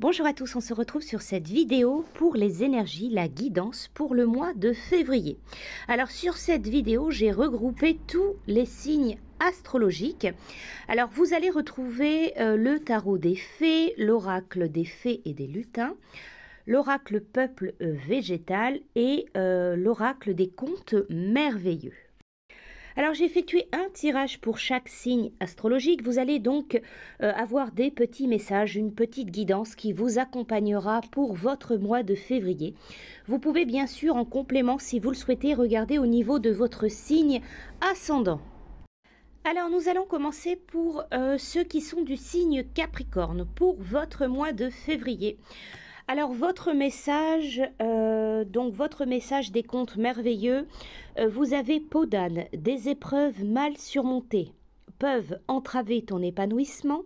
Bonjour à tous, on se retrouve sur cette vidéo pour les énergies, la guidance pour le mois de février. Alors sur cette vidéo, j'ai regroupé tous les signes astrologiques. Alors vous allez retrouver le tarot des fées, l'oracle des fées et des lutins, l'oracle peuple végétal et l'oracle des contes merveilleux. Alors j'ai effectué un tirage pour chaque signe astrologique. Vous allez donc avoir des petits messages, une petite guidance qui vous accompagnera pour votre mois de février. Vous pouvez bien sûr en complément, si vous le souhaitez, regarder au niveau de votre signe ascendant. Alors nous allons commencer pour ceux qui sont du signe Capricorne pour votre mois de février. Alors votre message, des contes merveilleux, vous avez peau d'âne, des épreuves mal surmontées peuvent entraver ton épanouissement.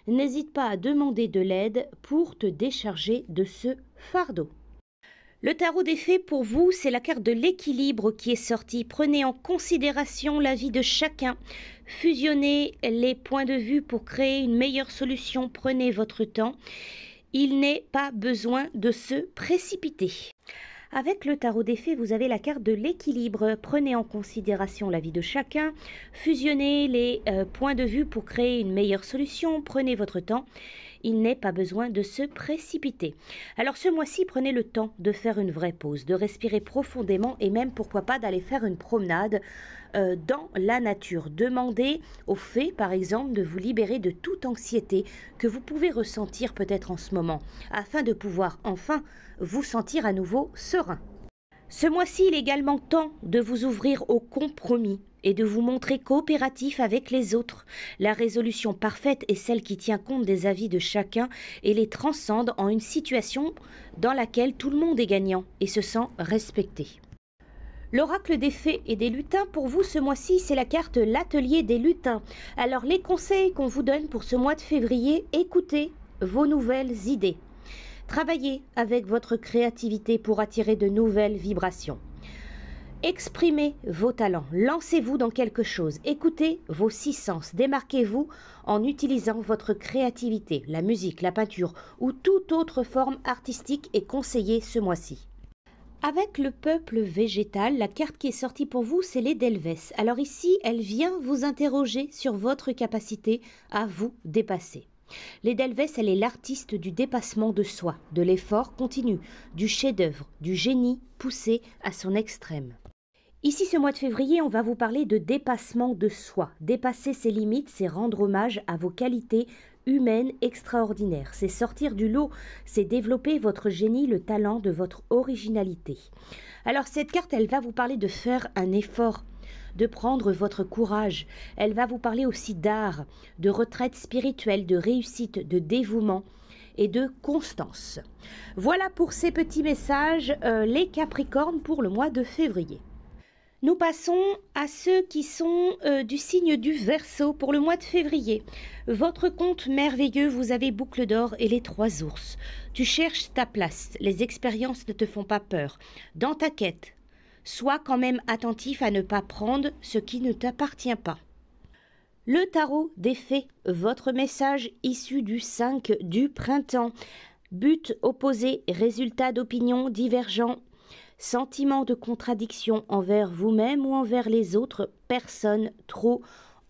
N'hésite pas à demander de l'aide pour te décharger de ce fardeau. Le tarot des fées pour vous, c'est la carte de l'équilibre qui est sortie. Prenez en considération la vie de chacun. Fusionnez les points de vue pour créer une meilleure solution. Prenez votre temps. Il n'est pas besoin de se précipiter. Avec le tarot des fées, vous avez la carte de l'équilibre. Prenez en considération la vie de chacun. Fusionnez les points de vue pour créer une meilleure solution. Prenez votre temps. Il n'est pas besoin de se précipiter. Alors ce mois-ci, prenez le temps de faire une vraie pause, de respirer profondément et même pourquoi pas d'aller faire une promenade dans la nature. Demandez aux fées, par exemple, de vous libérer de toute anxiété que vous pouvez ressentir peut-être en ce moment, afin de pouvoir enfin vous sentir à nouveau serein. Ce mois-ci, il est également temps de vous ouvrir au compromis et de vous montrer coopératif avec les autres. La résolution parfaite est celle qui tient compte des avis de chacun et les transcende en une situation dans laquelle tout le monde est gagnant et se sent respecté. L'oracle des fées et des lutins, pour vous ce mois-ci, c'est la carte l'atelier des lutins. Alors les conseils qu'on vous donne pour ce mois de février, écoutez vos nouvelles idées. Travaillez avec votre créativité pour attirer de nouvelles vibrations. Exprimez vos talents, lancez-vous dans quelque chose, écoutez vos six sens, démarquez-vous en utilisant votre créativité. La musique, la peinture ou toute autre forme artistique est conseillée ce mois-ci. Avec le peuple végétal, la carte qui est sortie pour vous, c'est l'Edelweiss. Alors ici, elle vient vous interroger sur votre capacité à vous dépasser. L'Edelweiss, elle est l'artiste du dépassement de soi, de l'effort continu, du chef-d'œuvre, du génie poussé à son extrême. Ici, ce mois de février, on va vous parler de dépassement de soi. Dépasser ses limites, c'est rendre hommage à vos qualités humaines extraordinaires. C'est sortir du lot, c'est développer votre génie, le talent de votre originalité. Alors cette carte, elle va vous parler de faire un effort, de prendre votre courage. Elle va vous parler aussi d'art, de retraite spirituelle, de réussite, de dévouement et de constance. Voilà pour ces petits messages, les Capricornes pour le mois de février. Nous passons à ceux qui sont du signe du Verseau pour le mois de février. Votre conte merveilleux, vous avez Boucle d'or et les 3 ours. Tu cherches ta place, les expériences ne te font pas peur. Dans ta quête, sois quand même attentif à ne pas prendre ce qui ne t'appartient pas. Le tarot des fées, votre message issu du 5 du printemps. But opposé, résultat d'opinions divergents. Sentiment de contradiction envers vous-même ou envers les autres personnes trop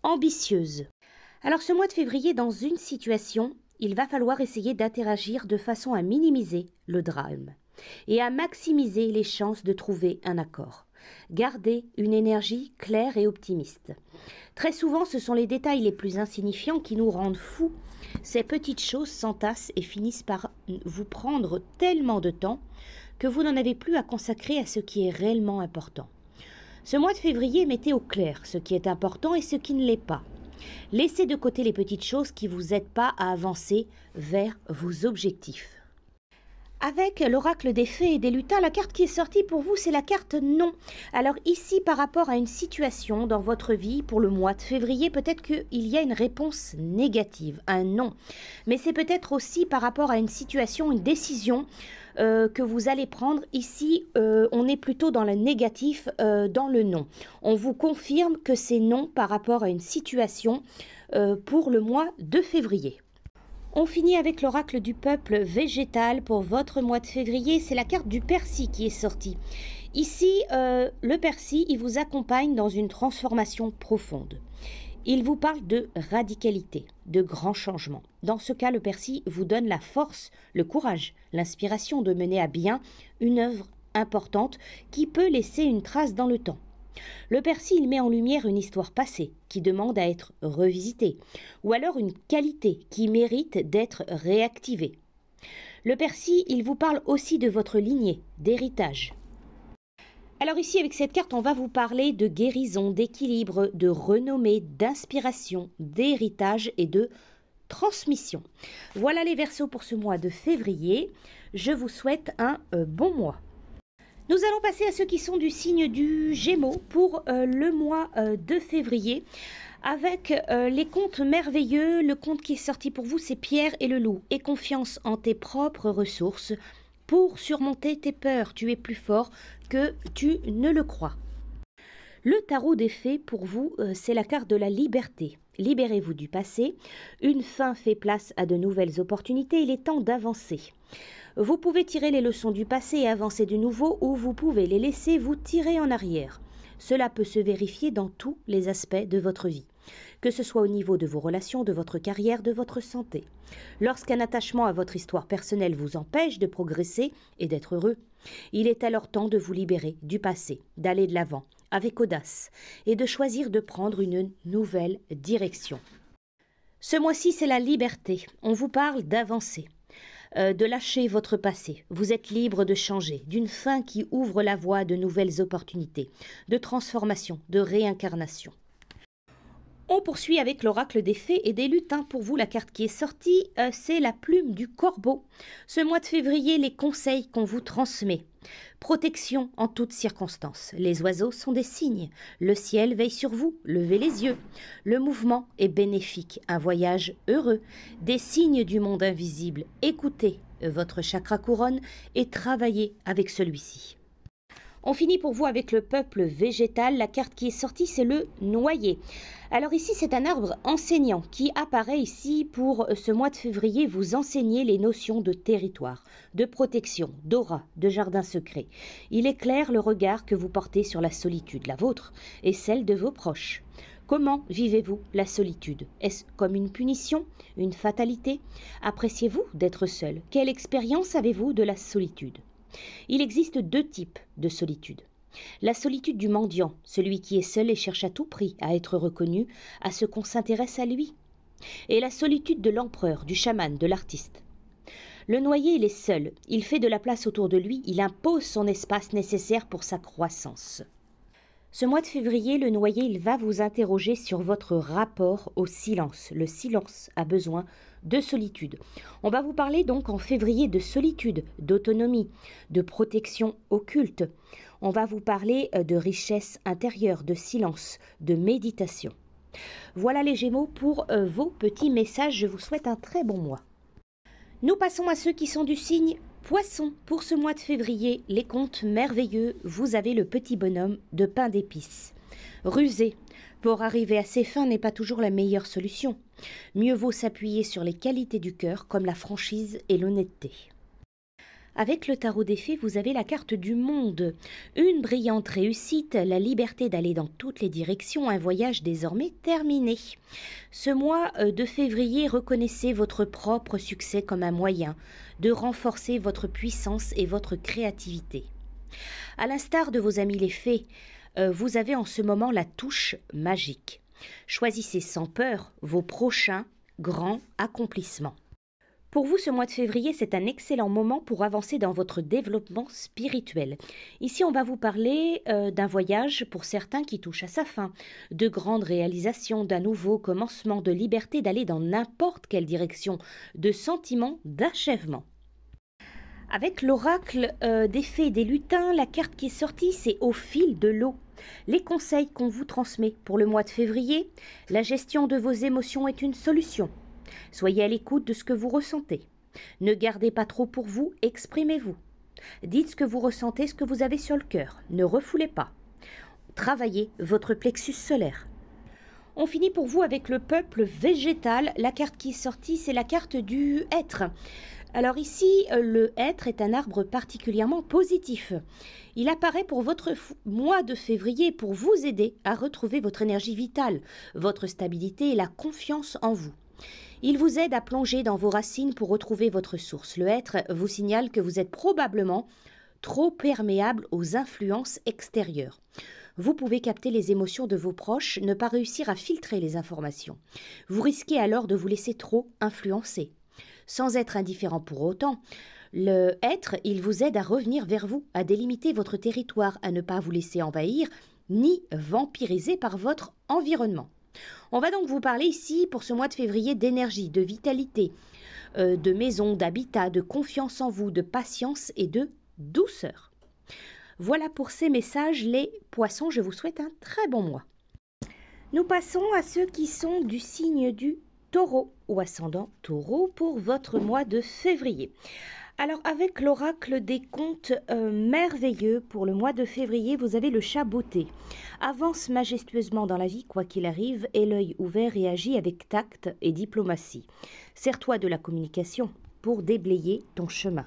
ambitieuses. Alors ce mois de février, dans une situation, il va falloir essayer d'interagir de façon à minimiser le drame et à maximiser les chances de trouver un accord. Gardez une énergie claire et optimiste. Très souvent, ce sont les détails les plus insignifiants qui nous rendent fous. Ces petites choses s'entassent et finissent par vous prendre tellement de temps que vous n'en avez plus à consacrer à ce qui est réellement important. Ce mois de février, mettez au clair ce qui est important et ce qui ne l'est pas. Laissez de côté les petites choses qui ne vous aident pas à avancer vers vos objectifs. Avec l'oracle des fées et des lutins, la carte qui est sortie pour vous, c'est la carte non. Alors ici, par rapport à une situation dans votre vie pour le mois de février, peut-être qu'il y a une réponse négative, un non. Mais c'est peut-être aussi par rapport à une situation, une décision que vous allez prendre. Ici, on est plutôt dans le négatif, dans le non. On vous confirme que c'est non par rapport à une situation pour le mois de février. On finit avec l'oracle du peuple végétal pour votre mois de février. C'est la carte du persil qui est sortie. Ici, le persil, il vous accompagne dans une transformation profonde. Il vous parle de radicalité, de grands changements. Dans ce cas, le persil vous donne la force, le courage, l'inspiration de mener à bien une œuvre importante qui peut laisser une trace dans le temps. Le persil, il met en lumière une histoire passée qui demande à être revisitée, ou alors une qualité qui mérite d'être réactivée. Le persil, il vous parle aussi de votre lignée, d'héritage. Alors ici, avec cette carte, on va vous parler de guérison, d'équilibre, de renommée, d'inspiration, d'héritage et de transmission. Voilà les Verseaux pour ce mois de février. Je vous souhaite un bon mois. Nous allons passer à ceux qui sont du signe du Gémeaux pour le mois de février. Avec les contes merveilleux, le conte qui est sorti pour vous, c'est Pierre et le loup. Aie confiance en tes propres ressources. Pour surmonter tes peurs, tu es plus fort que tu ne le crois. Le tarot des fées, pour vous, c'est la carte de la liberté. Libérez-vous du passé. Une fin fait place à de nouvelles opportunités. Il est temps d'avancer. Vous pouvez tirer les leçons du passé et avancer du nouveau, ou vous pouvez les laisser vous tirer en arrière. Cela peut se vérifier dans tous les aspects de votre vie, que ce soit au niveau de vos relations, de votre carrière, de votre santé. Lorsqu'un attachement à votre histoire personnelle vous empêche de progresser et d'être heureux, il est alors temps de vous libérer du passé, d'aller de l'avant avec audace et de choisir de prendre une nouvelle direction. Ce mois-ci, c'est la liberté. On vous parle d'avancer. De lâcher votre passé. Vous êtes libre de changer, d'une fin qui ouvre la voie à de nouvelles opportunités, de transformation, de réincarnation. On poursuit avec l'oracle des fées et des lutins. Pour vous, la carte qui est sortie, c'est la plume du corbeau. Ce mois de février, les conseils qu'on vous transmet. Protection en toutes circonstances. Les oiseaux sont des signes. Le ciel veille sur vous. Levez les yeux. Le mouvement est bénéfique. Un voyage heureux. Des signes du monde invisible. Écoutez votre chakra couronne et travaillez avec celui-ci. On finit pour vous avec le peuple végétal. La carte qui est sortie, c'est le noyer. Alors ici, c'est un arbre enseignant qui apparaît ici pour ce mois de février, vous enseigner les notions de territoire, de protection, d'aura, de jardin secret. Il éclaire le regard que vous portez sur la solitude, la vôtre et celle de vos proches. Comment vivez-vous la solitude? Est-ce comme une punition, une fatalité? Appréciez-vous d'être seul? Quelle expérience avez-vous de la solitude? Il existe deux types de solitude. La solitude du mendiant, celui qui est seul et cherche à tout prix à être reconnu, à ce qu'on s'intéresse à lui. Et la solitude de l'empereur, du chaman, de l'artiste. Le noyer, il est seul, il fait de la place autour de lui, il impose son espace nécessaire pour sa croissance. Ce mois de février, le noyer, il va vous interroger sur votre rapport au silence. Le silence a besoin de solitude. On va vous parler donc en février de solitude, d'autonomie, de protection occulte. On va vous parler de richesse intérieure, de silence, de méditation. Voilà les Gémeaux pour vos petits messages. Je vous souhaite un très bon mois. Nous passons à ceux qui sont du signe Poisson. Pour ce mois de février, les contes merveilleux, vous avez le petit bonhomme de pain d'épices. Rusé, pour arriver à ses fins n'est pas toujours la meilleure solution. Mieux vaut s'appuyer sur les qualités du cœur comme la franchise et l'honnêteté. Avec le tarot des fées, vous avez la carte du monde. Une brillante réussite, la liberté d'aller dans toutes les directions, un voyage désormais terminé. Ce mois de février, reconnaissez votre propre succès comme un moyen de renforcer votre puissance et votre créativité. À l'instar de vos amis les fées, vous avez en ce moment la touche magique. Choisissez sans peur vos prochains grands accomplissements. Pour vous, ce mois de février, c'est un excellent moment pour avancer dans votre développement spirituel. Ici, on va vous parler d'un voyage pour certains qui touche à sa fin, de grandes réalisations, d'un nouveau commencement, de liberté d'aller dans n'importe quelle direction, de sentiments d'achèvement. Avec l'oracle des fées et des lutins, la carte qui est sortie, c'est au fil de l'eau. Les conseils qu'on vous transmet pour le mois de février, la gestion de vos émotions est une solution. Soyez à l'écoute de ce que vous ressentez. Ne gardez pas trop pour vous, exprimez-vous. Dites ce que vous ressentez, ce que vous avez sur le cœur. Ne refoulez pas. Travaillez votre plexus solaire. On finit pour vous avec le peuple végétal. La carte qui est sortie, c'est la carte du hêtre. Alors ici, le hêtre est un arbre particulièrement positif. Il apparaît pour votre mois de février pour vous aider à retrouver votre énergie vitale, votre stabilité et la confiance en vous. Il vous aide à plonger dans vos racines pour retrouver votre source. Le hêtre vous signale que vous êtes probablement trop perméable aux influences extérieures. Vous pouvez capter les émotions de vos proches, ne pas réussir à filtrer les informations. Vous risquez alors de vous laisser trop influencer. Sans être indifférent pour autant, le être, il vous aide à revenir vers vous, à délimiter votre territoire, à ne pas vous laisser envahir ni vampiriser par votre environnement. On va donc vous parler ici pour ce mois de février d'énergie, de vitalité, de maison, d'habitat, de confiance en vous, de patience et de douceur. Voilà pour ces messages, les poissons, je vous souhaite un très bon mois. Nous passons à ceux qui sont du signe du Taureau ou ascendant Taureau pour votre mois de février. Alors avec l'oracle des contes merveilleux pour le mois de février, vous avez le chat botté. Avance majestueusement dans la vie quoi qu'il arrive et l'œil ouvert et agit avec tact et diplomatie. Sers-toi de la communication pour déblayer ton chemin.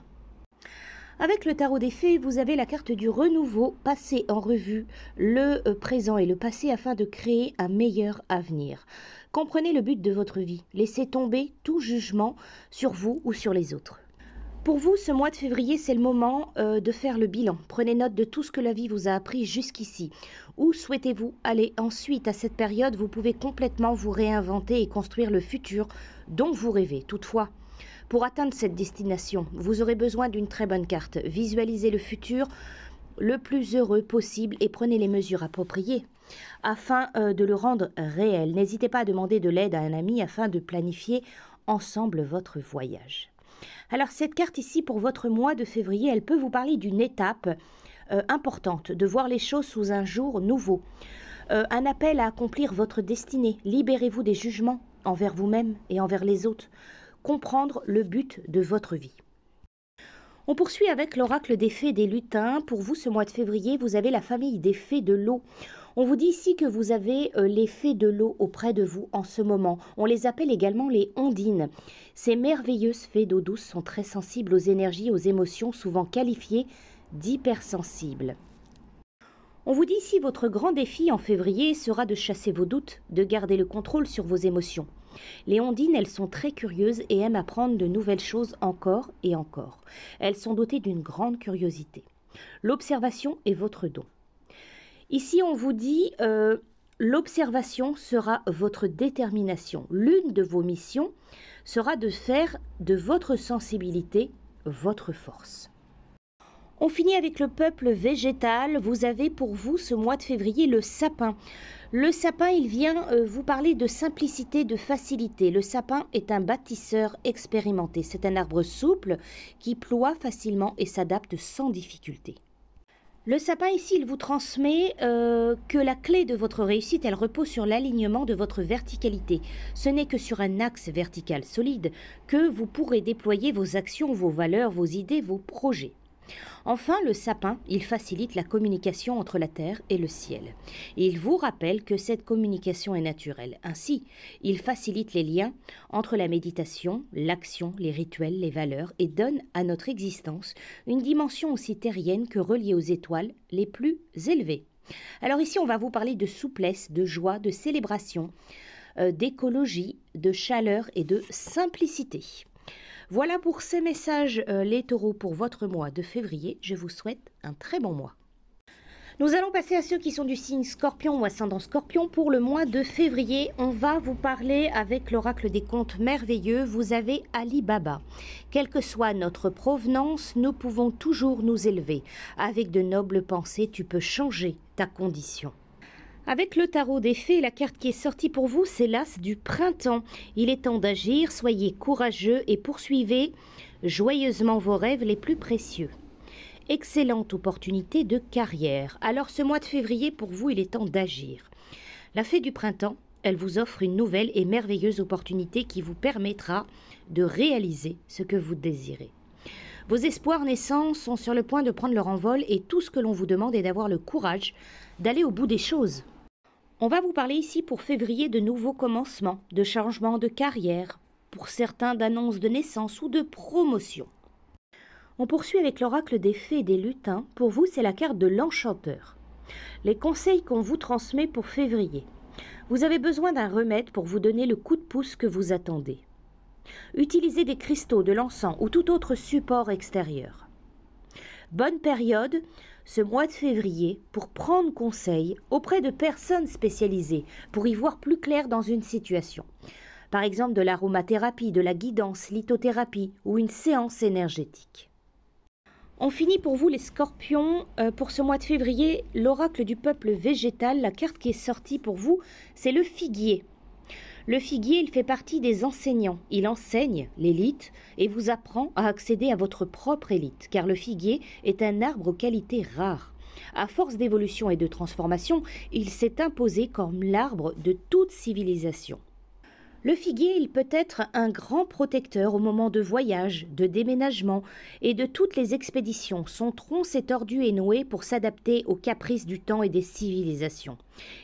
Avec le tarot des fées, vous avez la carte du renouveau, passer en revue le présent et le passé afin de créer un meilleur avenir. Comprenez le but de votre vie, laissez tomber tout jugement sur vous ou sur les autres. Pour vous, ce mois de février, c'est le moment de faire le bilan. Prenez note de tout ce que la vie vous a appris jusqu'ici. Où souhaitez-vous aller ensuite? À cette période, vous pouvez complètement vous réinventer et construire le futur dont vous rêvez. Toutefois, pour atteindre cette destination, vous aurez besoin d'une très bonne carte. Visualisez le futur le plus heureux possible et prenez les mesures appropriées afin de le rendre réel. N'hésitez pas à demander de l'aide à un ami afin de planifier ensemble votre voyage. Alors cette carte ici pour votre mois de février, elle peut vous parler d'une étape importante, de voir les choses sous un jour nouveau. Un appel à accomplir votre destinée. Libérez-vous des jugements envers vous-même et envers les autres. Comprendre le but de votre vie. On poursuit avec l'oracle des fées et des lutins. Pour vous, ce mois de février, vous avez la famille des fées de l'eau. On vous dit ici que vous avez les fées de l'eau auprès de vous en ce moment. On les appelle également les ondines. Ces merveilleuses fées d'eau douce sont très sensibles aux énergies, aux émotions, souvent qualifiées d'hypersensibles. On vous dit ici votre grand défi en février sera de chasser vos doutes, de garder le contrôle sur vos émotions. Les ondines, elles sont très curieuses et aiment apprendre de nouvelles choses encore et encore. Elles sont dotées d'une grande curiosité. L'observation est votre don. Ici, on vous dit l'observation sera votre détermination. L'une de vos missions sera de faire de votre sensibilité votre force. On finit avec le peuple végétal. Vous avez pour vous ce mois de février le sapin. Le sapin, il vient vous parler de simplicité, de facilité. Le sapin est un bâtisseur expérimenté. C'est un arbre souple qui ploie facilement et s'adapte sans difficulté. Le sapin ici, il vous transmet que la clé de votre réussite, elle repose sur l'alignement de votre verticalité. Ce n'est que sur un axe vertical solide que vous pourrez déployer vos actions, vos valeurs, vos idées, vos projets. Enfin, le sapin, il facilite la communication entre la terre et le ciel. Il vous rappelle que cette communication est naturelle. Ainsi, il facilite les liens entre la méditation, l'action, les rituels, les valeurs et donne à notre existence une dimension aussi terrienne que reliée aux étoiles les plus élevées. Alors ici, on va vous parler de souplesse, de joie, de célébration, d'écologie, de chaleur et de simplicité. Voilà pour ces messages, les taureaux, pour votre mois de février. Je vous souhaite un très bon mois. Nous allons passer à ceux qui sont du signe Scorpion ou ascendant Scorpion. Pour le mois de février, on va vous parler avec l'oracle des contes merveilleux. Vous avez Ali Baba. Quelle que soit notre provenance, nous pouvons toujours nous élever. Avec de nobles pensées, tu peux changer ta condition. Avec le tarot des fées, la carte qui est sortie pour vous, c'est l'as du printemps. Il est temps d'agir, soyez courageux et poursuivez joyeusement vos rêves les plus précieux. Excellente opportunité de carrière. Alors ce mois de février, pour vous, il est temps d'agir. La fée du printemps, elle vous offre une nouvelle et merveilleuse opportunité qui vous permettra de réaliser ce que vous désirez. Vos espoirs naissants sont sur le point de prendre leur envol et tout ce que l'on vous demande est d'avoir le courage d'aller au bout des choses. On va vous parler ici pour février de nouveaux commencements, de changements de carrière, pour certains d'annonces de naissance ou de promotion. On poursuit avec l'oracle des fées et des lutins. Pour vous, c'est la carte de l'enchanteur. Les conseils qu'on vous transmet pour février. Vous avez besoin d'un remède pour vous donner le coup de pouce que vous attendez. Utilisez des cristaux, de l'encens ou tout autre support extérieur. Bonne période, ce mois de février, pour prendre conseil auprès de personnes spécialisées, pour y voir plus clair dans une situation. Par exemple de l'aromathérapie, de la guidance, lithothérapie ou une séance énergétique. On finit pour vous les scorpions, pour ce mois de février, l'oracle du peuple végétal, la carte qui est sortie pour vous, c'est le figuier. Le figuier, il fait partie des enseignants. Il enseigne l'élite et vous apprend à accéder à votre propre élite, car le figuier est un arbre aux qualités rares. À force d'évolution et de transformation, il s'est imposé comme l'arbre de toute civilisation. Le figuier, il peut être un grand protecteur au moment de voyage, de déménagement et de toutes les expéditions. Son tronc s'est tordu et noué pour s'adapter aux caprices du temps et des civilisations.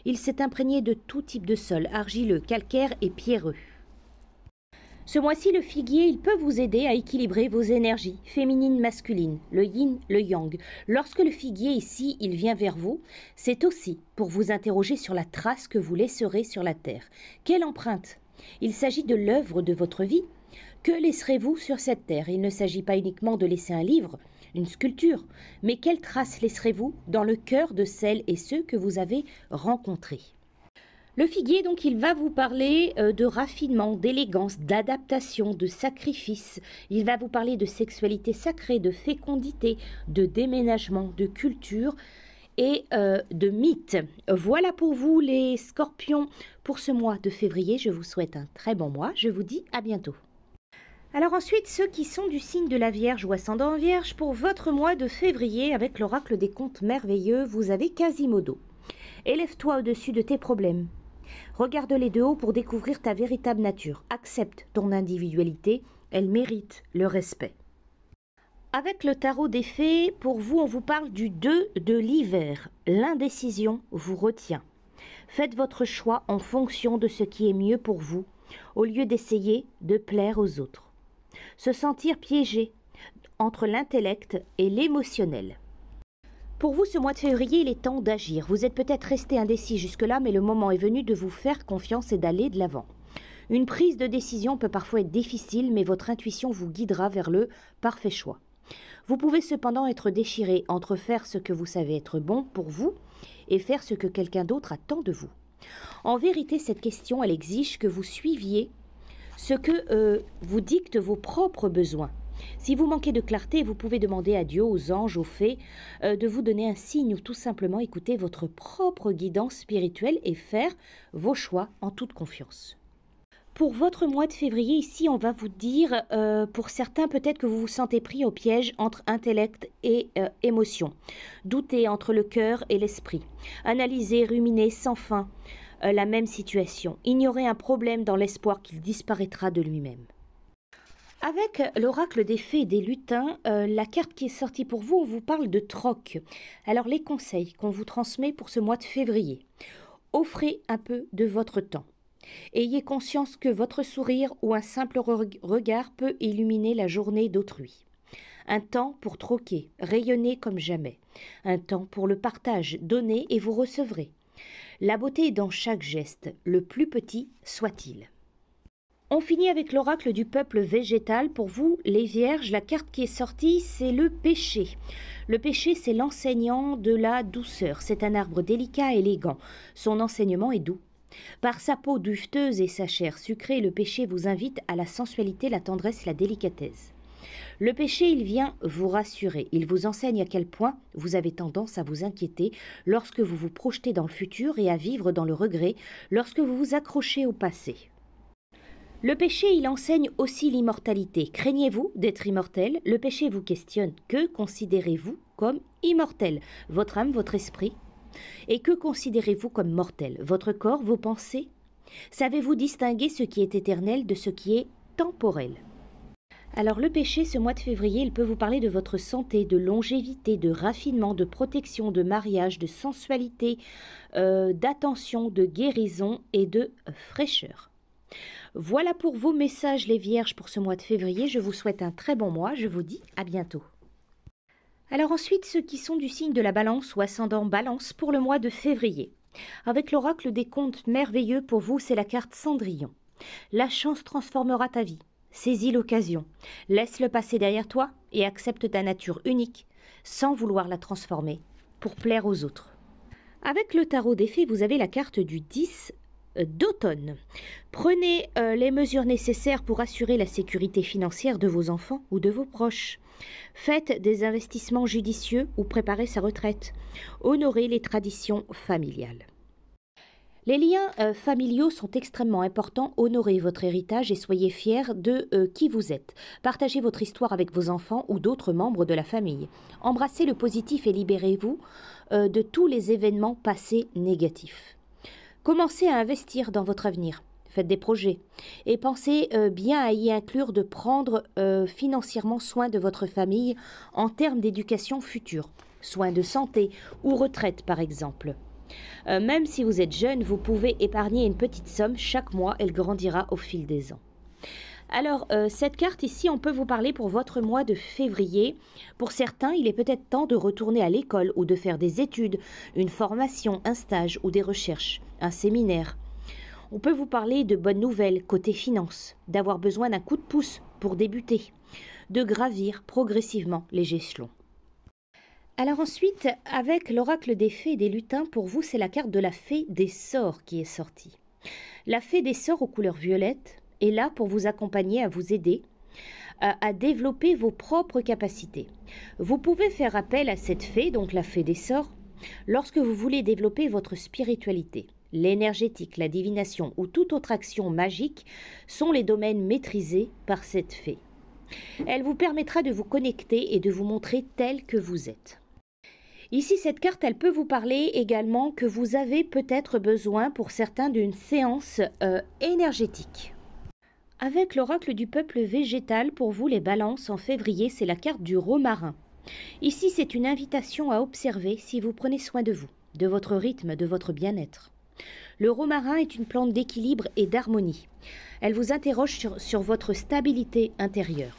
Il s'est imprégné de tout type de sol, argileux, calcaire et pierreux. Ce mois-ci, le figuier, il peut vous aider à équilibrer vos énergies, féminines, masculines, le yin, le yang. Lorsque le figuier, ici, il vient vers vous, c'est aussi pour vous interroger sur la trace que vous laisserez sur la terre. Quelle empreinte ? Il s'agit de l'œuvre de votre vie. Que laisserez-vous sur cette terre? Il ne s'agit pas uniquement de laisser un livre, une sculpture, mais quelle trace laisserez-vous dans le cœur de celles et ceux que vous avez rencontrés? Le figuier, donc, il va vous parler de raffinement, d'élégance, d'adaptation, de sacrifice. Il va vous parler de sexualité sacrée, de fécondité, de déménagement, de culture et de mythes. Voilà pour vous les scorpions pour ce mois de février. Je vous souhaite un très bon mois. Je vous dis à bientôt. Alors ensuite, ceux qui sont du signe de la Vierge ou ascendant Vierge, pour votre mois de février, avec l'oracle des contes merveilleux, vous avez Quasimodo. Élève-toi au-dessus de tes problèmes. Regarde-les de haut pour découvrir ta véritable nature. Accepte ton individualité, elle mérite le respect. Avec le tarot des fées, pour vous, on vous parle du 2 de l'hiver. L'indécision vous retient. Faites votre choix en fonction de ce qui est mieux pour vous, au lieu d'essayer de plaire aux autres. Se sentir piégé entre l'intellect et l'émotionnel. Pour vous, ce mois de février, il est temps d'agir. Vous êtes peut-être resté indécis jusque-là, mais le moment est venu de vous faire confiance et d'aller de l'avant. Une prise de décision peut parfois être difficile, mais votre intuition vous guidera vers le parfait choix. Vous pouvez cependant être déchiré entre faire ce que vous savez être bon pour vous et faire ce que quelqu'un d'autre attend de vous. En vérité, cette question, elle exige que vous suiviez ce que vous dictent vos propres besoins. Si vous manquez de clarté, vous pouvez demander à Dieu, aux anges, aux fées, de vous donner un signe ou tout simplement écouter votre propre guidance spirituelle et faire vos choix en toute confiance. Pour votre mois de février, ici, on va vous dire, pour certains, peut-être que vous vous sentez pris au piège entre intellect et émotion. Doutez entre le cœur et l'esprit. Analysez, ruminez sans fin la même situation. Ignorez un problème dans l'espoir qu'il disparaîtra de lui-même. Avec l'oracle des fées et des lutins, la carte qui est sortie pour vous, on vous parle de troc. Alors les conseils qu'on vous transmet pour ce mois de février. Offrez un peu de votre temps. Ayez conscience que votre sourire ou un simple regard peut illuminer la journée d'autrui. Un temps pour troquer, rayonner comme jamais. Un temps pour le partage, donnez et vous recevrez. La beauté est dans chaque geste, le plus petit soit-il. On finit avec l'oracle du peuple végétal. Pour vous, les vierges, la carte qui est sortie, c'est le pêcher. Le pêcher, c'est l'enseignant de la douceur. C'est un arbre délicat et élégant. Son enseignement est doux. Par sa peau duveteuse et sa chair sucrée, le pêcher vous invite à la sensualité, la tendresse, la délicatesse. Le pêcher, il vient vous rassurer. Il vous enseigne à quel point vous avez tendance à vous inquiéter lorsque vous vous projetez dans le futur et à vivre dans le regret lorsque vous vous accrochez au passé. Le péché, il enseigne aussi l'immortalité. Craignez-vous d'être immortel? Le péché vous questionne. Que considérez-vous comme immortel? Votre âme, votre esprit? Et que considérez-vous comme mortel? Votre corps, vos pensées? Savez-vous distinguer ce qui est éternel de ce qui est temporel? Alors le péché, ce mois de février, il peut vous parler de votre santé, de longévité, de raffinement, de protection, de mariage, de sensualité, d'attention, de guérison et de fraîcheur. Voilà pour vos messages les vierges pour ce mois de février. Je vous souhaite un très bon mois. Je vous dis à bientôt. Alors ensuite, ceux qui sont du signe de la balance ou ascendant balance pour le mois de février. Avec l'oracle des contes merveilleux, pour vous, c'est la carte Cendrillon. La chance transformera ta vie. Saisis l'occasion. Laisse-le passer derrière toi et accepte ta nature unique sans vouloir la transformer pour plaire aux autres. Avec le tarot des fées, vous avez la carte du 10 d'automne. Prenez les mesures nécessaires pour assurer la sécurité financière de vos enfants ou de vos proches. Faites des investissements judicieux ou préparez sa retraite. Honorez les traditions familiales. Les liens familiaux sont extrêmement importants. Honorez votre héritage et soyez fiers de qui vous êtes. Partagez votre histoire avec vos enfants ou d'autres membres de la famille. Embrassez le positif et libérez-vous de tous les événements passés négatifs. Commencez à investir dans votre avenir. Faites des projets et pensez bien à y inclure de prendre financièrement soin de votre famille en termes d'éducation future, soins de santé ou retraite par exemple. Même si vous êtes jeune, vous pouvez épargner une petite somme chaque mois, elle grandira au fil des ans. Alors, cette carte ici, on peut vous parler pour votre mois de février. Pour certains, il est peut-être temps de retourner à l'école ou de faire des études, une formation, un stage ou des recherches, un séminaire. On peut vous parler de bonnes nouvelles côté finance, d'avoir besoin d'un coup de pouce pour débuter, de gravir progressivement les échelons. Alors ensuite, avec l'oracle des fées et des lutins, pour vous, c'est la carte de la fée des sorts qui est sortie. La fée des sorts aux couleurs violettes est là pour vous accompagner, à vous aider à développer vos propres capacités. Vous pouvez faire appel à cette fée, donc la fée des sorts, lorsque vous voulez développer votre spiritualité. L'énergétique, la divination ou toute autre action magique sont les domaines maîtrisés par cette fée. Elle vous permettra de vous connecter et de vous montrer tel que vous êtes. Ici, cette carte, elle peut vous parler également que vous avez peut-être besoin pour certains d'une séance énergétique. Avec l'oracle du peuple végétal, pour vous les balances en février, c'est la carte du romarin. Ici, c'est une invitation à observer si vous prenez soin de vous, de votre rythme, de votre bien-être. Le romarin est une plante d'équilibre et d'harmonie. Elle vous interroge sur votre stabilité intérieure.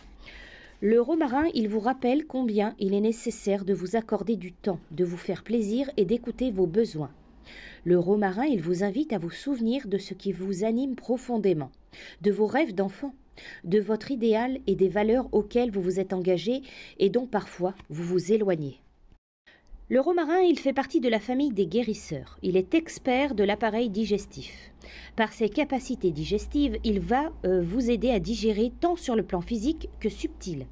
Le romarin, il vous rappelle combien il est nécessaire de vous accorder du temps, de vous faire plaisir et d'écouter vos besoins. Le romarin, il vous invite à vous souvenir de ce qui vous anime profondément, de vos rêves d'enfant, de votre idéal et des valeurs auxquelles vous vous êtes engagé et dont parfois vous vous éloignez. Le romarin, il fait partie de la famille des guérisseurs. Il est expert de l'appareil digestif. Par ses capacités digestives, il va vous aider à digérer tant sur le plan physique que subtil.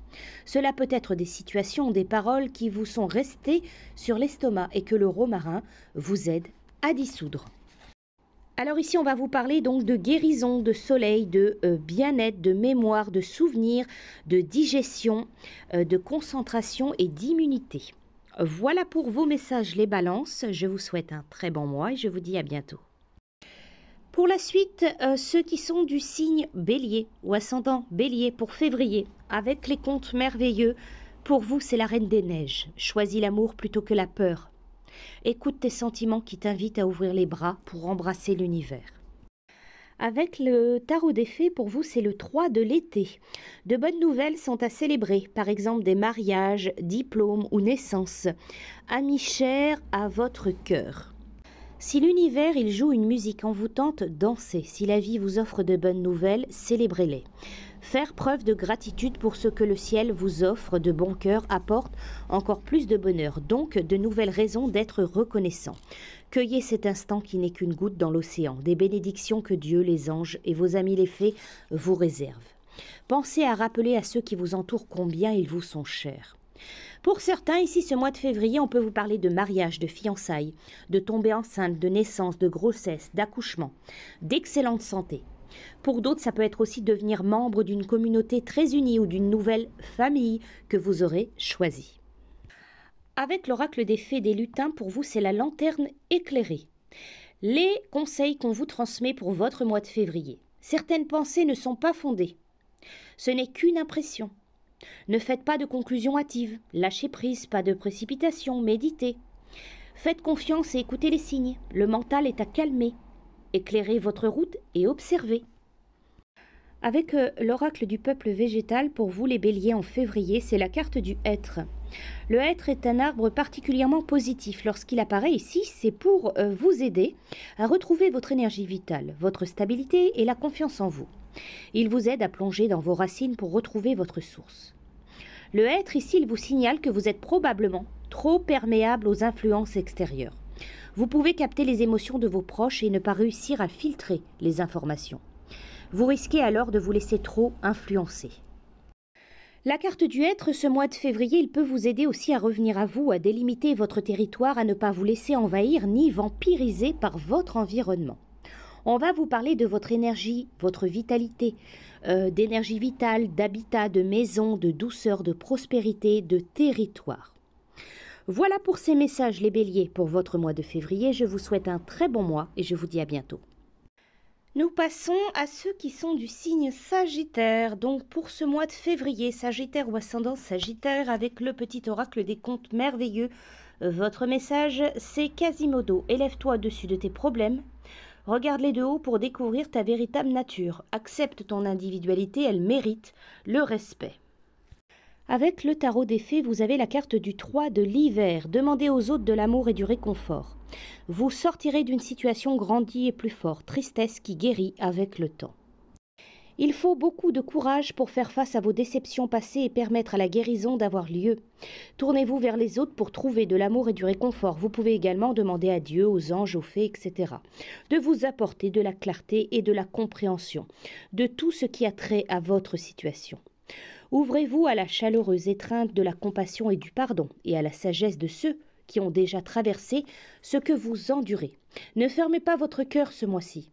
Cela peut être des situations ou des paroles qui vous sont restées sur l'estomac et que le romarin vous aide à dissoudre. Alors ici, on va vous parler donc de guérison, de soleil, de bien-être, de mémoire, de souvenirs, de digestion, de concentration et d'immunité. Voilà pour vos messages les balances. Je vous souhaite un très bon mois et je vous dis à bientôt. Pour la suite, ceux qui sont du signe bélier ou ascendant bélier pour février, avec les contes merveilleux, pour vous c'est la reine des neiges. Choisis l'amour plutôt que la peur. Écoute tes sentiments qui t'invitent à ouvrir les bras pour embrasser l'univers. Avec le tarot des fées, pour vous, c'est le 3 de l'été. De bonnes nouvelles sont à célébrer, par exemple des mariages, diplômes ou naissances. Amis chers à votre cœur. Si l'univers, il joue une musique envoûtante, dansez. Si la vie vous offre de bonnes nouvelles, célébrez-les. Faire preuve de gratitude pour ce que le ciel vous offre de bon cœur apporte encore plus de bonheur, donc de nouvelles raisons d'être reconnaissant. Cueillez cet instant qui n'est qu'une goutte dans l'océan, des bénédictions que Dieu, les anges et vos amis les fées vous réservent. Pensez à rappeler à ceux qui vous entourent combien ils vous sont chers. Pour certains, ici, ce mois de février, on peut vous parler de mariage, de fiançailles, de tomber enceinte, de naissance, de grossesse, d'accouchement, d'excellente santé. Pour d'autres, ça peut être aussi devenir membre d'une communauté très unie ou d'une nouvelle famille que vous aurez choisie. Avec l'oracle des fées des lutins, pour vous, c'est la lanterne éclairée. Les conseils qu'on vous transmet pour votre mois de février. Certaines pensées ne sont pas fondées. Ce n'est qu'une impression. Ne faites pas de conclusions hâtives, lâchez prise, pas de précipitation, méditez. Faites confiance et écoutez les signes, le mental est à calmer. Éclairez votre route et observez. Avec l'oracle du peuple végétal, pour vous les béliers en février, c'est la carte du hêtre. Le hêtre est un arbre particulièrement positif. Lorsqu'il apparaît ici, c'est pour vous aider à retrouver votre énergie vitale, votre stabilité et la confiance en vous. Il vous aide à plonger dans vos racines pour retrouver votre source. Le hêtre ici, il vous signale que vous êtes probablement trop perméable aux influences extérieures. Vous pouvez capter les émotions de vos proches et ne pas réussir à filtrer les informations. Vous risquez alors de vous laisser trop influencer. La carte du hêtre, ce mois de février, il peut vous aider aussi à revenir à vous, à délimiter votre territoire, à ne pas vous laisser envahir ni vampiriser par votre environnement. On va vous parler de votre énergie, votre vitalité, d'énergie vitale, d'habitat, de maison, de douceur, de prospérité, de territoire. Voilà pour ces messages les béliers pour votre mois de février. Je vous souhaite un très bon mois et je vous dis à bientôt. Nous passons à ceux qui sont du signe Sagittaire. Donc pour ce mois de février, Sagittaire ou ascendant Sagittaire, avec le petit oracle des contes merveilleux, votre message c'est Quasimodo. Élève-toi au-dessus de tes problèmes. Regarde-les de haut pour découvrir ta véritable nature. Accepte ton individualité, elle mérite le respect. Avec le tarot des fées, vous avez la carte du 3 de l'hiver. Demandez aux autres de l'amour et du réconfort. Vous sortirez d'une situation grandie et plus forte, tristesse qui guérit avec le temps. Il faut beaucoup de courage pour faire face à vos déceptions passées et permettre à la guérison d'avoir lieu. Tournez-vous vers les autres pour trouver de l'amour et du réconfort. Vous pouvez également demander à Dieu, aux anges, aux fées, etc. de vous apporter de la clarté et de la compréhension de tout ce qui a trait à votre situation. Ouvrez-vous à la chaleureuse étreinte de la compassion et du pardon et à la sagesse de ceux qui ont déjà traversé ce que vous endurez. Ne fermez pas votre cœur ce mois-ci,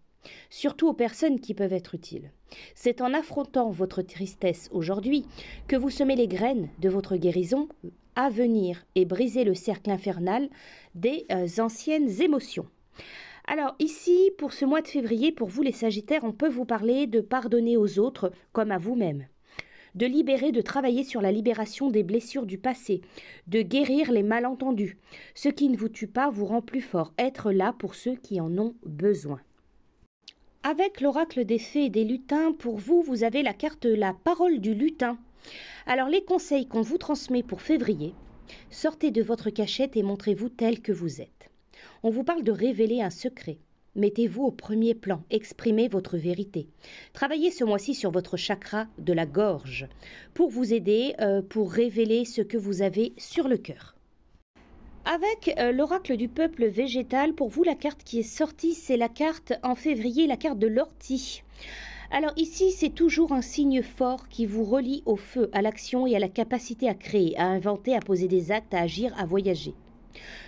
surtout aux personnes qui peuvent être utiles. C'est en affrontant votre tristesse aujourd'hui que vous semez les graines de votre guérison à venir et brisez le cercle infernal des anciennes émotions. Alors ici, pour ce mois de février, pour vous les Sagittaires, on peut vous parler de pardonner aux autres comme à vous-même, de libérer, de travailler sur la libération des blessures du passé, de guérir les malentendus. Ce qui ne vous tue pas vous rend plus fort, être là pour ceux qui en ont besoin. Avec l'oracle des fées et des lutins, pour vous, vous avez la carte la parole du lutin. Alors les conseils qu'on vous transmet pour février, sortez de votre cachette et montrez-vous tel que vous êtes. On vous parle de révéler un secret. Mettez-vous au premier plan, exprimez votre vérité. Travaillez ce mois-ci sur votre chakra de la gorge pour vous aider, pour révéler ce que vous avez sur le cœur. Avec l'oracle du peuple végétal, pour vous la carte qui est sortie, c'est la carte en février, la carte de l'ortie. Alors ici, c'est toujours un signe fort qui vous relie au feu, à l'action et à la capacité à créer, à inventer, à poser des actes, à agir, à voyager.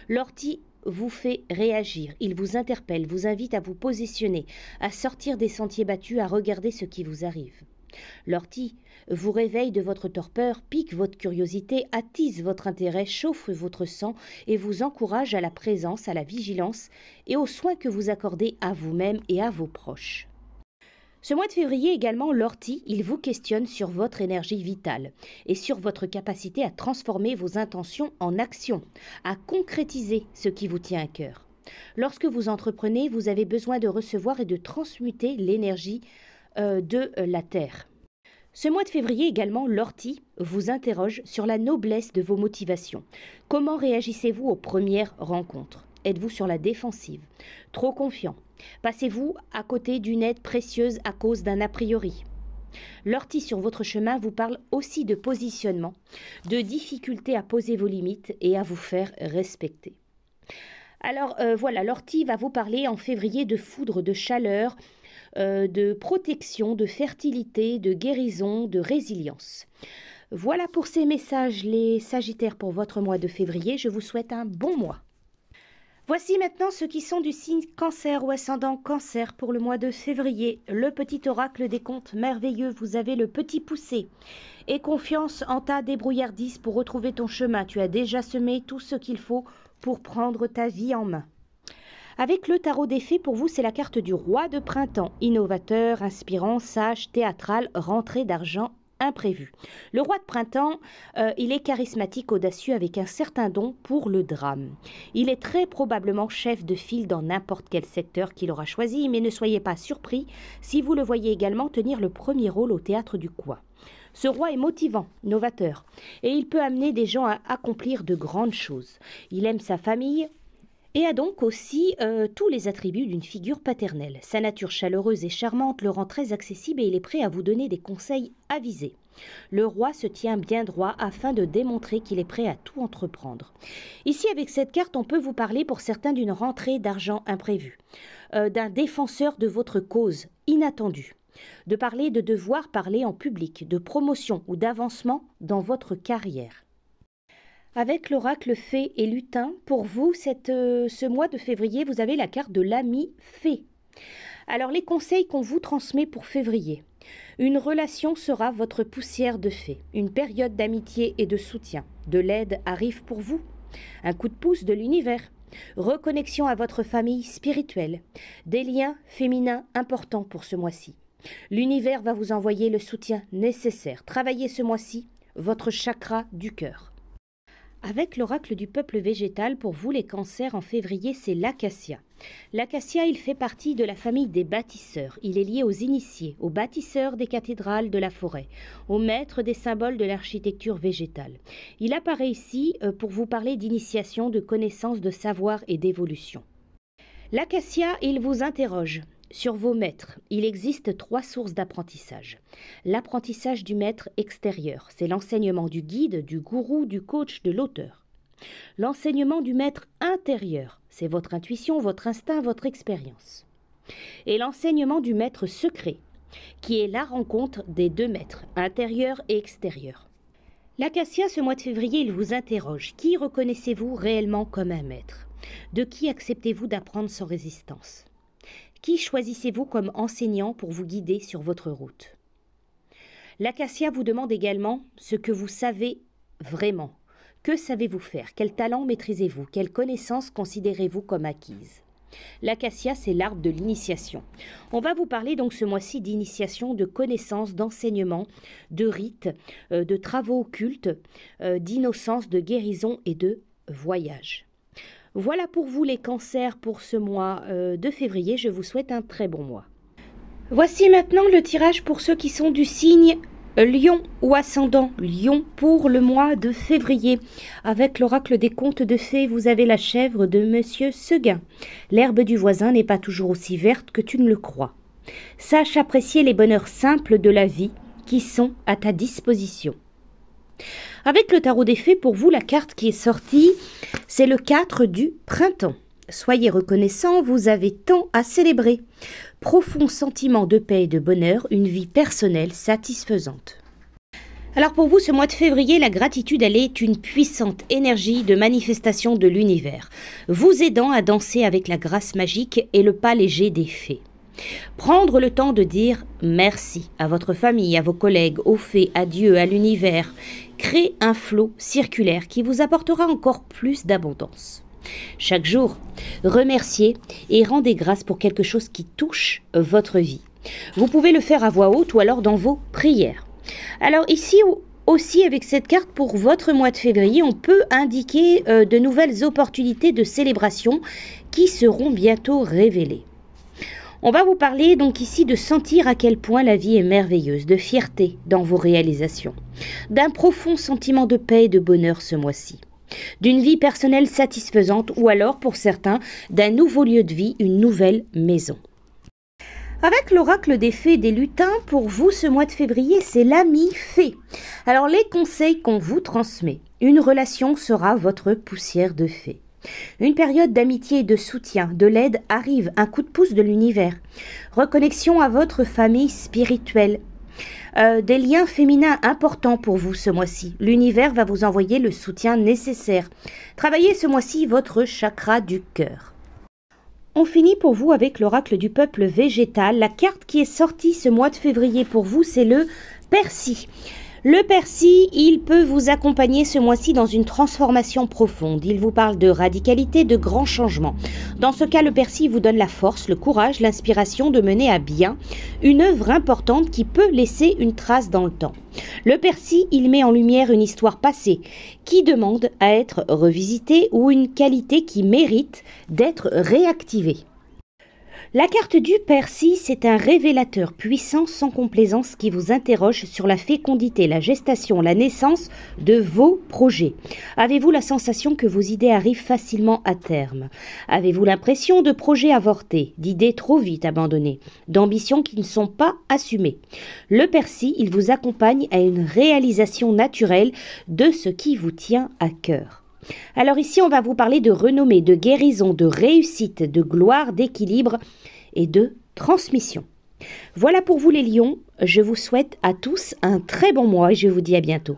L'ortie vous fait réagir, il vous interpelle, vous invite à vous positionner, à sortir des sentiers battus, à regarder ce qui vous arrive. L'ortie vous réveille de votre torpeur, pique votre curiosité, attise votre intérêt, chauffe votre sang et vous encourage à la présence, à la vigilance et aux soins que vous accordez à vous-même et à vos proches. Ce mois de février également, l'ortie, il vous questionne sur votre énergie vitale et sur votre capacité à transformer vos intentions en actions, à concrétiser ce qui vous tient à cœur. Lorsque vous entreprenez, vous avez besoin de recevoir et de transmuter l'énergie de la terre. Ce mois de février également, l'ortie vous interroge sur la noblesse de vos motivations. Comment réagissez-vous aux premières rencontres ? Êtes-vous sur la défensive? Trop confiant? Passez-vous à côté d'une aide précieuse à cause d'un a priori? L'ortie sur votre chemin vous parle aussi de positionnement, de difficulté à poser vos limites et à vous faire respecter. Alors voilà, l'ortie va vous parler en février de foudre, de chaleur, de protection, de fertilité, de guérison, de résilience. Voilà pour ces messages, les Sagittaires, pour votre mois de février. Je vous souhaite un bon mois. Voici maintenant ceux qui sont du signe Cancer ou ascendant Cancer pour le mois de février. Le petit oracle des contes merveilleux, vous avez le petit poussé. Aie confiance en ta débrouillardise pour retrouver ton chemin. Tu as déjà semé tout ce qu'il faut pour prendre ta vie en main. Avec le tarot des fées, pour vous, c'est la carte du roi de printemps, innovateur, inspirant, sage, théâtral, rentrée d'argent imprévu. Le roi de printemps, il est charismatique, audacieux, avec un certain don pour le drame. Il est très probablement chef de file dans n'importe quel secteur qu'il aura choisi, mais ne soyez pas surpris si vous le voyez également tenir le premier rôle au théâtre du coin. Ce roi est motivant, novateur, et il peut amener des gens à accomplir de grandes choses. Il aime sa famille et a donc aussi tous les attributs d'une figure paternelle. Sa nature chaleureuse et charmante le rend très accessible et il est prêt à vous donner des conseils avisés. Le roi se tient bien droit afin de démontrer qu'il est prêt à tout entreprendre. Ici, avec cette carte, on peut vous parler pour certains d'une rentrée d'argent imprévue, d'un défenseur de votre cause inattendue, de parler de devoir parler en public, de promotion ou d'avancement dans votre carrière. Avec l'oracle fée et lutin, pour vous, ce mois de février, vous avez la carte de l'ami fée. Alors, les conseils qu'on vous transmet pour février. Une relation sera votre poussière de fée. Une période d'amitié et de soutien. De l'aide arrive pour vous. Un coup de pouce de l'univers. Reconnexion à votre famille spirituelle. Des liens féminins importants pour ce mois-ci. L'univers va vous envoyer le soutien nécessaire. Travaillez ce mois-ci votre chakra du cœur. Avec l'oracle du peuple végétal, pour vous les cancers en février, c'est l'acacia. L'acacia, il fait partie de la famille des bâtisseurs. Il est lié aux initiés, aux bâtisseurs des cathédrales de la forêt, aux maîtres des symboles de l'architecture végétale. Il apparaît ici pour vous parler d'initiation, de connaissance, de savoir et d'évolution. L'acacia, il vous interroge sur vos maîtres. Il existe 3 sources d'apprentissage. L'apprentissage du maître extérieur, c'est l'enseignement du guide, du gourou, du coach, de l'auteur. L'enseignement du maître intérieur, c'est votre intuition, votre instinct, votre expérience. Et l'enseignement du maître secret, qui est la rencontre des 2 maîtres, intérieur et extérieur. L'acacia, ce mois de février, il vous interroge. Qui reconnaissez-vous réellement comme un maître? De qui acceptez-vous d'apprendre sans résistance? Qui choisissez-vous comme enseignant pour vous guider sur votre route? L'acacia vous demande également ce que vous savez vraiment. Que savez-vous faire? Quel talent maîtrisez-vous? Quelles connaissances considérez-vous comme acquises? L'acacia, c'est l'arbre de l'initiation. On va vous parler donc ce mois-ci d'initiation, de connaissances, d'enseignement, de rites, de travaux occultes, d'innocence, de guérison et de voyage. Voilà pour vous les cancers pour ce mois de février. Je vous souhaite un très bon mois. Voici maintenant le tirage pour ceux qui sont du signe Lion ou ascendant Lion pour le mois de février. Avec l'oracle des contes de fées, vous avez la chèvre de Monsieur Seguin. L'herbe du voisin n'est pas toujours aussi verte que tu ne le crois. Sache apprécier les bonheurs simples de la vie qui sont à ta disposition. Avec le tarot des fées, pour vous, la carte qui est sortie, c'est le 4 du printemps. Soyez reconnaissants, vous avez tant à célébrer. Profond sentiment de paix et de bonheur, une vie personnelle satisfaisante. Alors pour vous, ce mois de février, la gratitude, elle est une puissante énergie de manifestation de l'univers, vous aidant à danser avec la grâce magique et le pas léger des fées. Prendre le temps de dire merci à votre famille, à vos collègues, aux fées, à Dieu, à l'univers. Crée un flot circulaire qui vous apportera encore plus d'abondance. Chaque jour, remerciez et rendez grâce pour quelque chose qui touche votre vie. Vous pouvez le faire à voix haute ou alors dans vos prières. Alors ici aussi avec cette carte pour votre mois de février, on peut indiquer de nouvelles opportunités de célébration qui seront bientôt révélées. On va vous parler donc ici de sentir à quel point la vie est merveilleuse, de fierté dans vos réalisations, d'un profond sentiment de paix et de bonheur ce mois-ci, d'une vie personnelle satisfaisante ou alors pour certains d'un nouveau lieu de vie, une nouvelle maison. Avec l'oracle des fées et des lutins, pour vous ce mois de février, c'est l'ami fée. Alors les conseils qu'on vous transmet, une relation sera votre poussière de fée. Une période d'amitié et de soutien, de l'aide arrive, un coup de pouce de l'univers. Reconnexion à votre famille spirituelle. Des liens féminins importants pour vous ce mois-ci. L'univers va vous envoyer le soutien nécessaire. Travaillez ce mois-ci votre chakra du cœur. On finit pour vous avec l'oracle du peuple végétal. La carte qui est sortie ce mois de février pour vous, c'est le persil. Le persil, il peut vous accompagner ce mois-ci dans une transformation profonde. Il vous parle de radicalité, de grands changements. Dans ce cas, le persil vous donne la force, le courage, l'inspiration de mener à bien une œuvre importante qui peut laisser une trace dans le temps. Le persil, il met en lumière une histoire passée qui demande à être revisitée ou une qualité qui mérite d'être réactivée. La carte du persil, c'est un révélateur puissant sans complaisance qui vous interroge sur la fécondité, la gestation, la naissance de vos projets. Avez-vous la sensation que vos idées arrivent facilement à terme? Avez-vous l'impression de projets avortés, d'idées trop vite abandonnées, d'ambitions qui ne sont pas assumées? Le persil, il vous accompagne à une réalisation naturelle de ce qui vous tient à cœur. Alors ici, on va vous parler de renommée, de guérison, de réussite, de gloire, d'équilibre et de transmission. Voilà pour vous les lions, je vous souhaite à tous un très bon mois et je vous dis à bientôt.